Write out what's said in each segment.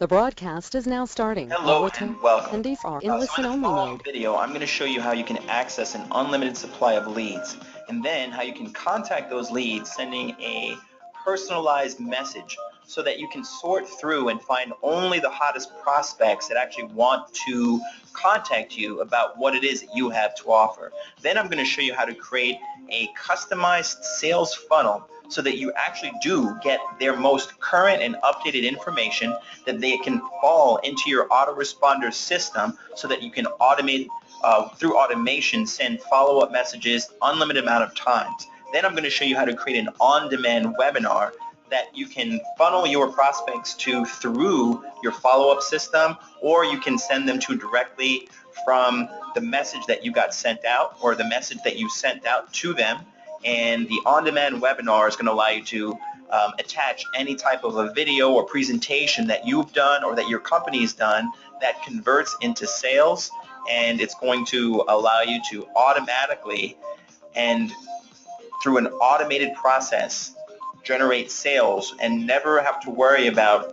The broadcast is now starting. Hello and welcome. Attendees are in So in the listen-only following mode. video, I'm going to show you how you can access an unlimited supply of leads, and then how you can contact those leads sending a personalized message so that you can sort through and find only the hottest prospects that actually want to contact you about what it is that you have to offer. Then I'm going to show you how to create a customized sales funnel so that you actually do get their most current and updated information that they can fall into your autoresponder system so that you can automate through automation send follow-up messages unlimited amount of times. Then I'm going to show you how to create an on-demand webinar that you can funnel your prospects to through your follow-up system, or you can send them to directly from the message that you got sent out or the message that you sent out to them. And the on-demand webinar is going to allow you to attach any type of a video or presentation that you've done or that your company's done that converts into sales, and it's going to allow you to automatically and through an automated process generate sales and never have to worry about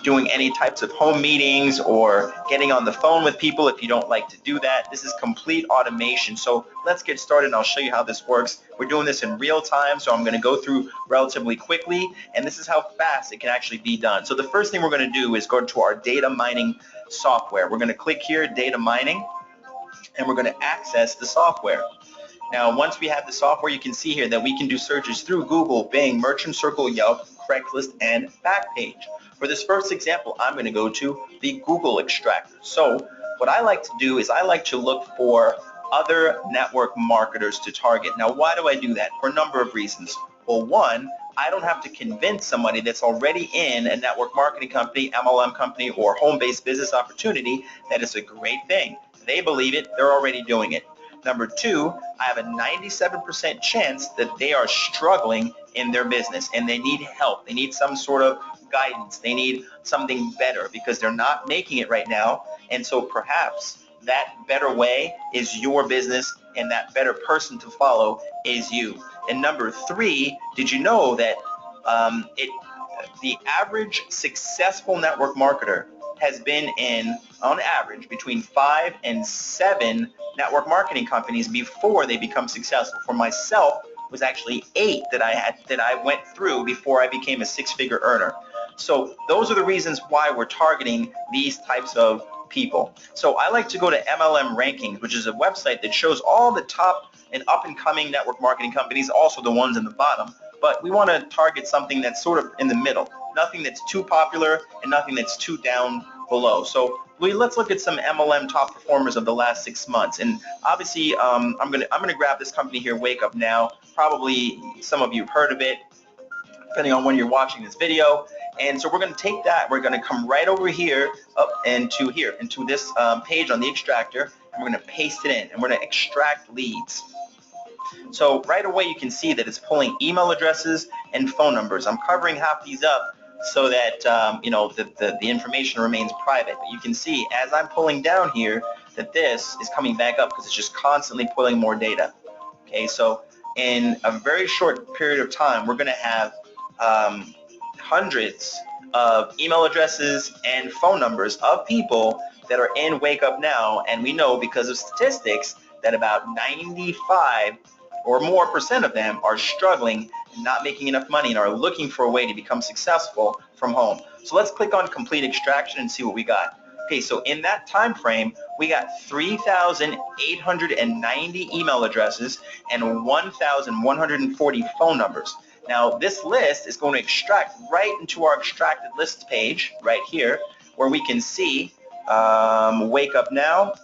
doing any types of home meetings or getting on the phone with people if you don't like to do that. This is complete automation. So let's get started and I'll show you how this works. We're doing this in real time, so I'm going to go through relatively quickly, and this is how fast it can actually be done. So the first thing we're going to do is go to our data mining software. We're going to click here, data mining, and we're going to access the software. Now, once we have the software, you can see here that we can do searches through Google, Bing, Merchant Circle, Yelp, Craigslist, and Backpage. For this first example, I'm going to go to the Google extractor. So what I like to do is I like to look for other network marketers to target. Now, why do I do that? For a number of reasons. Well, one, I don't have to convince somebody that's already in a network marketing company, MLM company, or home-based business opportunity that it's a great thing. They believe it, they're already doing it. Number two, I have a 97% chance that they are struggling in their business and they need help. They need some sort of guidance. They need something better because they're not making it right now. And so perhaps that better way is your business, and that better person to follow is you. And number three, did you know that the average successful network marketer has been in, on average, between 5 and 7 network marketing companies before they become successful. For myself, it was actually 8 that I went through before I became a 6-figure earner. So those are the reasons why we're targeting these types of people. So I like to go to MLM Rankings, which is a website that shows all the top and up-and-coming network marketing companies, also the ones in the bottom. But we want to target something that's sort of in the middle, nothing that's too popular and nothing that's too down below. So let's look at some MLM top performers of the last 6 months. And obviously, I'm gonna grab this company here, Wake Up Now. Probably some of you have heard of it, depending on when you're watching this video. And so we're going to take that, we're going to come right over here, up into this page on the extractor, and we're going to paste it in, and we're going to extract leads. So right away you can see that it's pulling email addresses and phone numbers. I'm covering half these up so that the information remains private. But you can see as I'm pulling down here that this is coming back up because it's just constantly pulling more data. Okay, so in a very short period of time, we're going to have hundreds of email addresses and phone numbers of people that are in Wake Up Now, and we know because of statistics that about 95 or more % of them are struggling and not making enough money and are looking for a way to become successful from home. So let's click on complete extraction and see what we got. Okay, so in that time frame, we got 3,890 email addresses and 1,140 phone numbers. Now this list is going to extract right into our extracted list page right here, where we can see Wake Up Now.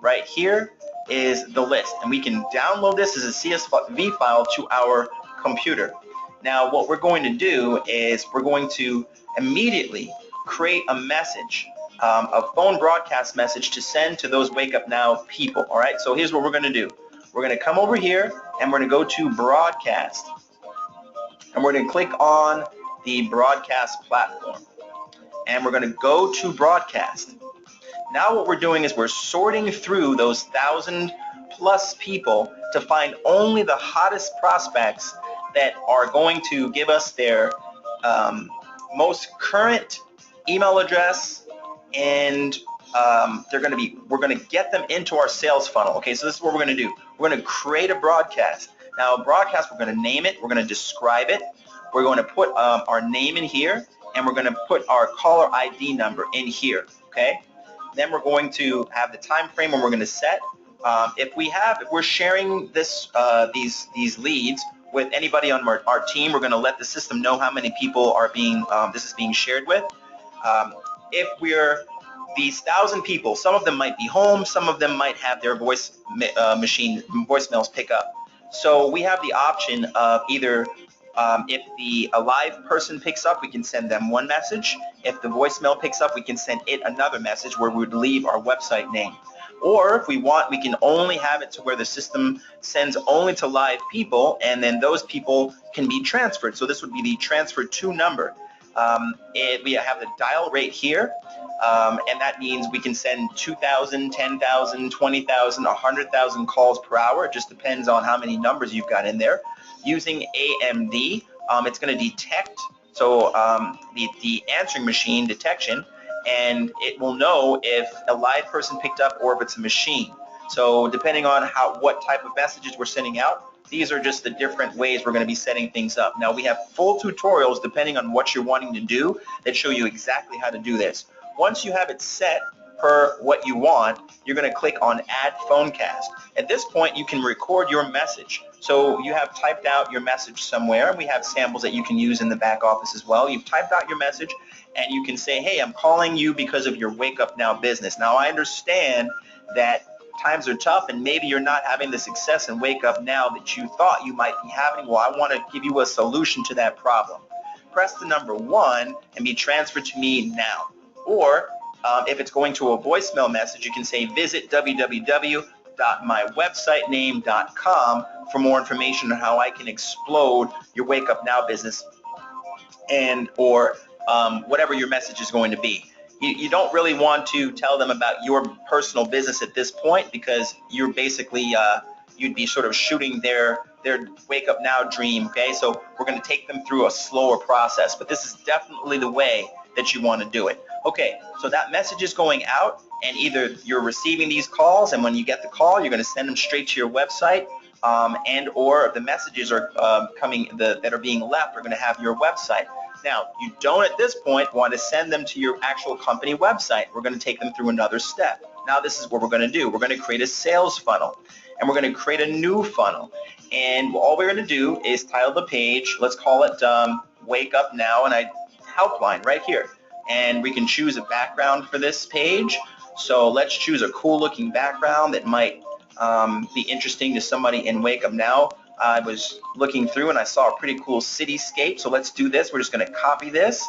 Right here is the list, and we can download this as a CSV file to our computer. Now what we're going to do is we're going to immediately create a message, a phone broadcast message to send to those Wake Up Now people. All right, so here's what we're going to do. We're going to come over here and we're going to go to broadcast, and we're going to click on the broadcast platform, and we're going to go to broadcast. Now what we're doing is we're sorting through those 1,000+ people to find only the hottest prospects that are going to give us their most current email address, and we're going to get them into our sales funnel. Okay, so this is what we're going to do. We're going to create a broadcast. Now, a broadcast, we're going to name it, we're going to describe it, we're going to put our name in here, and we're going to put our caller ID number in here. Okay, then we're going to have the time frame when we're going to set. If we're sharing these leads with anybody on our team, we're going to let the system know how many people are this is being shared with. If we're these 1,000 people, some of them might be home, some of them might have their voicemails pick up. So we have the option of either if a live person picks up, we can send them one message. If the voicemail picks up, we can send it another message where we would leave our website name. Or if we want, we can only have it to where the system sends only to live people, and then those people can be transferred. So this would be the transfer to number. We have the dial rate here, and that means we can send 2,000, 10,000, 20,000, 100,000 calls per hour. It just depends on how many numbers you've got in there. Using AMD, it's going to detect, so the answering machine detection, and it will know if a live person picked up or if it's a machine. So depending on what type of messages we're sending out, these are just the different ways we're going to be setting things up. Now we have full tutorials depending on what you're wanting to do that show you exactly how to do this. Once you have it set per what you want, you're going to click on Add Phonecast. At this point, you can record your message. So you have typed out your message somewhere, and we have samples that you can use in the back office as well. You've typed out your message, and you can say, hey, I'm calling you because of your Wake Up Now business. Now, I understand that times are tough, and maybe you're not having the success in Wake Up Now that you thought you might be having. Well, I want to give you a solution to that problem. Press the number 1 and be transferred to me now. Or if it's going to a voicemail message, you can say visit www.mywebsitename.com for more information on how I can explode your Wake Up Now business, and or whatever your message is going to be. You don't really want to tell them about your personal business at this point, because you're basically you'd be sort of shooting their Wake Up Now dream. Okay, so we're going to take them through a slower process, but this is definitely the way that you want to do it. Okay, so that message is going out, and either you're receiving these calls, and when you get the call, you're going to send them straight to your website, and or the messages are that are being left are going to have your website. Now, you don't at this point want to send them to your actual company website. We're going to take them through another step. Now, this is what we're going to do. We're going to create a sales funnel, and we're going to create a new funnel. And all we're going to do is title the page. Let's call it Wake Up Now, and helpline right here. And we can choose a background for this page. So let's choose a cool looking background that might be interesting to somebody in Wake Up Now. I was looking through and I saw a pretty cool cityscape, so let's do this. We're just going to copy this,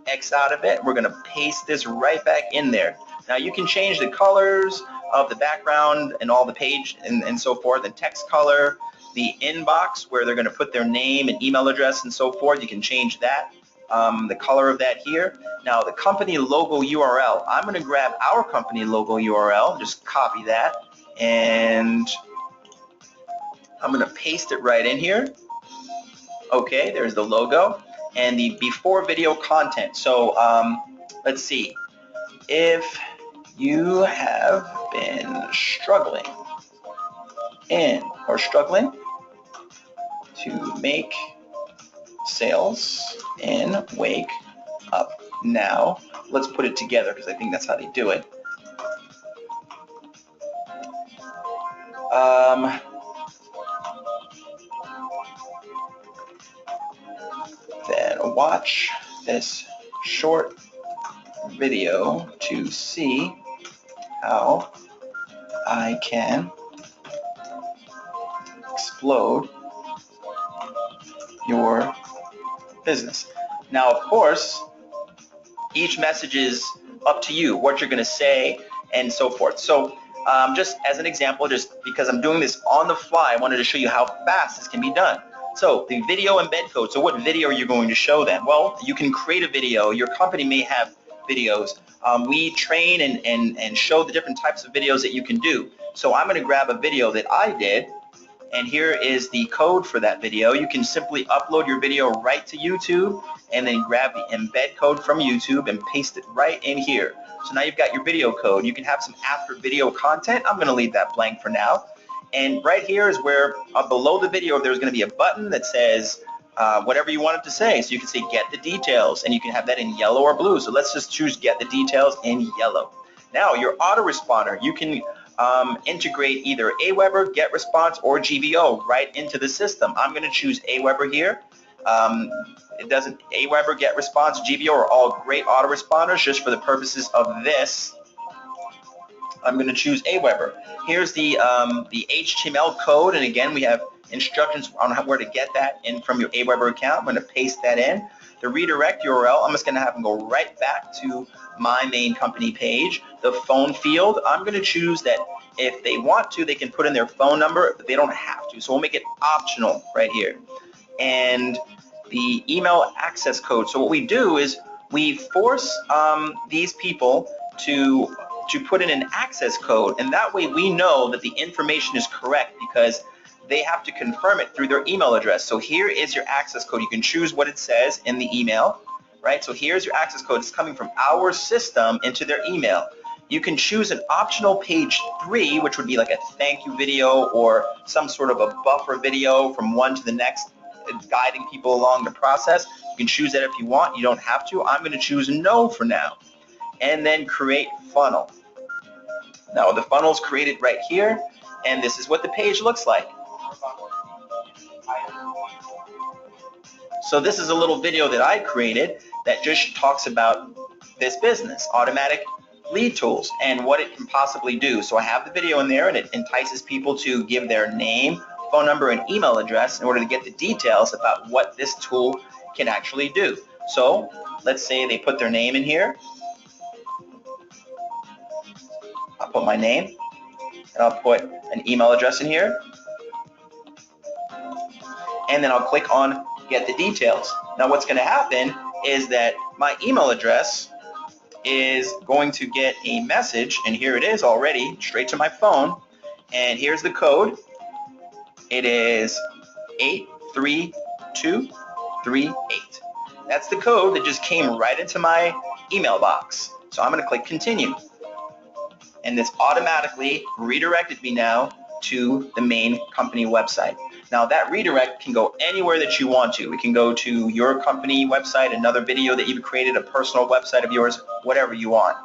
X out of it. We're going to paste this right back in there. Now you can change the colors of the background and all the page and so forth, the text color, the inbox where they're going to put their name and email address and so forth. You can change that, the color of that here. Now the company logo URL, I'm going to grab our company logo URL, just copy that, and I'm going to paste it right in here. Okay, there's the logo and the before video content. So let's see. If you have been struggling to make sales in Wake Up Now, let's put it together because I think that's how they do it. Then watch this short video to see how I can explode your business. Now, of course, each message is up to you, what you're going to say and so forth. So just as an example, just because I'm doing this on the fly, I wanted to show you how fast this can be done. So the video embed code, so what video are you going to show them? Well, you can create a video. Your company may have videos. We train and show the different types of videos that you can do. So I'm going to grab a video that I did, and here is the code for that video. You can simply upload your video right to YouTube, and then grab the embed code from YouTube and paste it right in here. So now you've got your video code. You can have some after video content. I'm going to leave that blank for now. And right here is where below the video there's going to be a button that says whatever you want it to say. So you can say get the details, and you can have that in yellow or blue. So let's just choose get the details in yellow. Now your autoresponder, you can integrate either Aweber, GetResponse, or GVO right into the system. I'm going to choose Aweber here. Aweber, GetResponse, GVO are all great autoresponders. Just for the purposes of this, I'm going to choose Aweber. Here's the HTML code, and again we have instructions on where to get that in from your Aweber account. I'm going to paste that in. The redirect URL, I'm just going to have them go right back to my main company page. The phone field, I'm going to choose that if they want to, they can put in their phone number, but they don't have to. So we'll make it optional right here. And the email access code. So what we do is we force these people to put in an access code, and that way we know that the information is correct because they have to confirm it through their email address. So here is your access code. You can choose what it says in the email, right? So here's your access code. It's coming from our system into their email. You can choose an optional page 3, which would be like a thank you video or some sort of a buffer video from one to the next, guiding people along the process. You can choose that if you want. You don't have to. I'm going to choose no for now. And then create funnel. Now the funnel is created right here, and this is what the page looks like. So this is a little video that I created that just talks about this business, automatic lead tools, and what it can possibly do. So I have the video in there, and it entices people to give their name, phone number, and email address in order to get the details about what this tool can actually do. So let's say they put their name in here. I'll put my name, and I'll put an email address in here, and then I'll click on get the details. Now what's going to happen is that my email address is going to get a message, and here it is already straight to my phone, and here's the code. It is 83238. That's the code that just came right into my email box. So I'm going to click continue, and this automatically redirected me now to the main company website. Now that redirect can go anywhere that you want to. It can go to your company website, another video that you've created, a personal website of yours, whatever you want.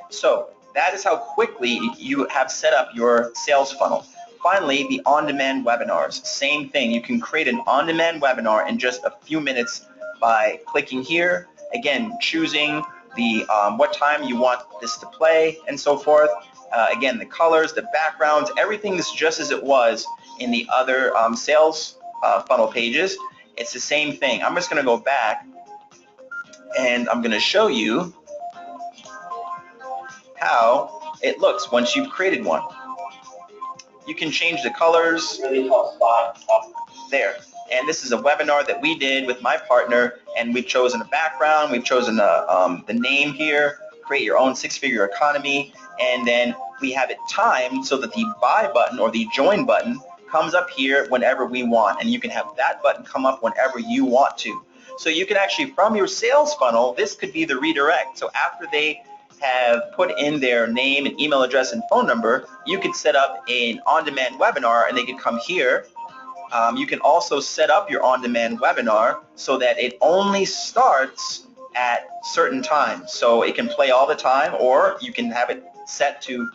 So that is how quickly you have set up your sales funnel. Finally, the on-demand webinars. Same thing. You can create an on-demand webinar in just a few minutes by clicking here. Again, choosing the what time you want this to play and so forth. Again, the colors, the backgrounds, everything is just as it was in the other sales funnel pages. It's the same thing. I'm just going to go back, and I'm going to show you how it looks once you've created one. You can change the colors there. And this is a webinar that we did with my partner, and we've chosen a background, we've chosen the name here, create your own six-figure economy, and then we have it timed so that the buy button or the join button comes up here whenever we want, and you can have that button come up whenever you want to. So you can actually, from your sales funnel, this could be the redirect. So after they have put in their name and email address and phone number, you could set up an on-demand webinar, and they could come here. You can also set up your on-demand webinar so that it only starts at certain times. So it can play all the time, or you can have it set to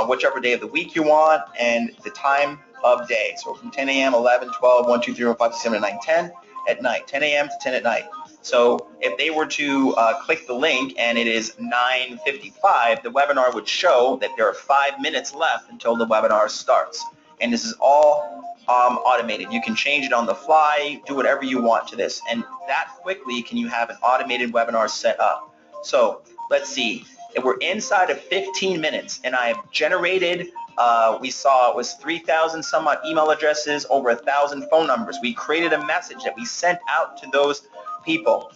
whichever day of the week you want and the time of day. So from 10 a.m., 11, 12, 1, 2, 3, 4, 5, 6, 7, 8, 9, 10 at night, 10 a.m. to 10 at night. So if they were to click the link and it is 9:55, the webinar would show that there are 5 minutes left until the webinar starts. And this is all automated. You can change it on the fly, do whatever you want to this. And that quickly can you have an automated webinar set up. So let's see. If we're inside of 15 minutes, and I have generated, we saw it was 3,000 some odd email addresses, over 1,000 phone numbers. We created a message that we sent out to those people.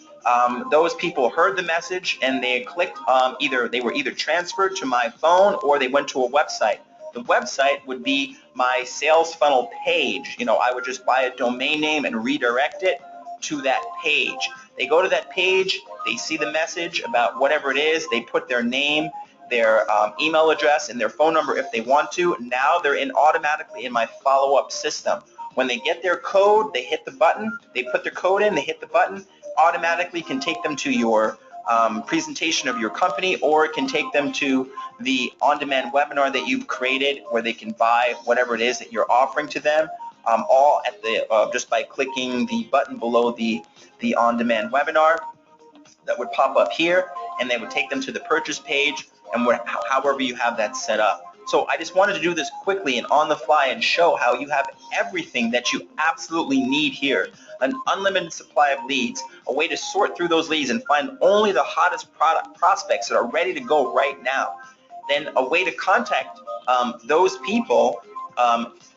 Those people heard the message, and they clicked, they were either transferred to my phone or they went to a website. The website would be my sales funnel page. You know, I would just buy a domain name and redirect it to that page. They go to that page, they see the message about whatever it is, they put their name, their email address, and their phone number if they want to. Now they're automatically in my follow-up system. When they get their code, they hit the button, they put their code in, they hit the button, automatically can take them to your presentation of your company, or it can take them to the on-demand webinar that you've created where they can buy whatever it is that you're offering to them, all at the just by clicking the button below the on-demand webinar that would pop up here, and they would take them to the purchase page, and however you have that set up. So I just wanted to do this quickly and on the fly and show how you have everything that you absolutely need here. An unlimited supply of leads, a way to sort through those leads and find only the hottest prospects that are ready to go right now. Then a way to contact those people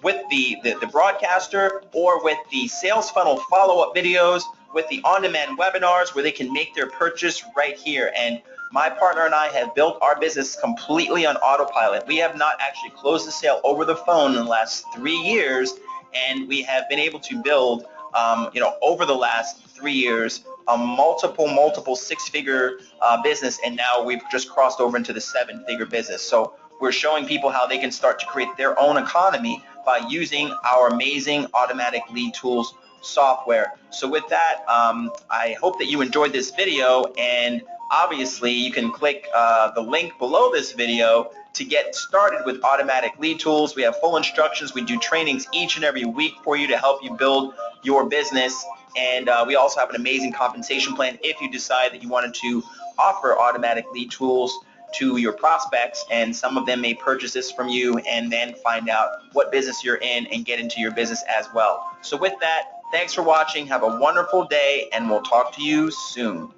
with the broadcaster, or with the sales funnel follow-up videos, with the on-demand webinars where they can make their purchase right here. And my partner and I have built our business completely on autopilot. We have not actually closed the sale over the phone in the last 3 years, and we have been able to build, over the last 3 years, a multiple six-figure business, and now we've just crossed over into the seven-figure business. So we're showing people how they can start to create their own economy by using our amazing automatic lead tools software. So with that, I hope that you enjoyed this video, and obviously you can click the link below this video to get started with automatic lead tools. We have full instructions. We do trainings each and every week for you to help you build your business, and we also have an amazing compensation plan if you decide that you wanted to offer automatic lead tools to your prospects, and some of them may purchase this from you and then find out what business you're in and get into your business as well. So with that, thanks for watching. Have a wonderful day, and we'll talk to you soon.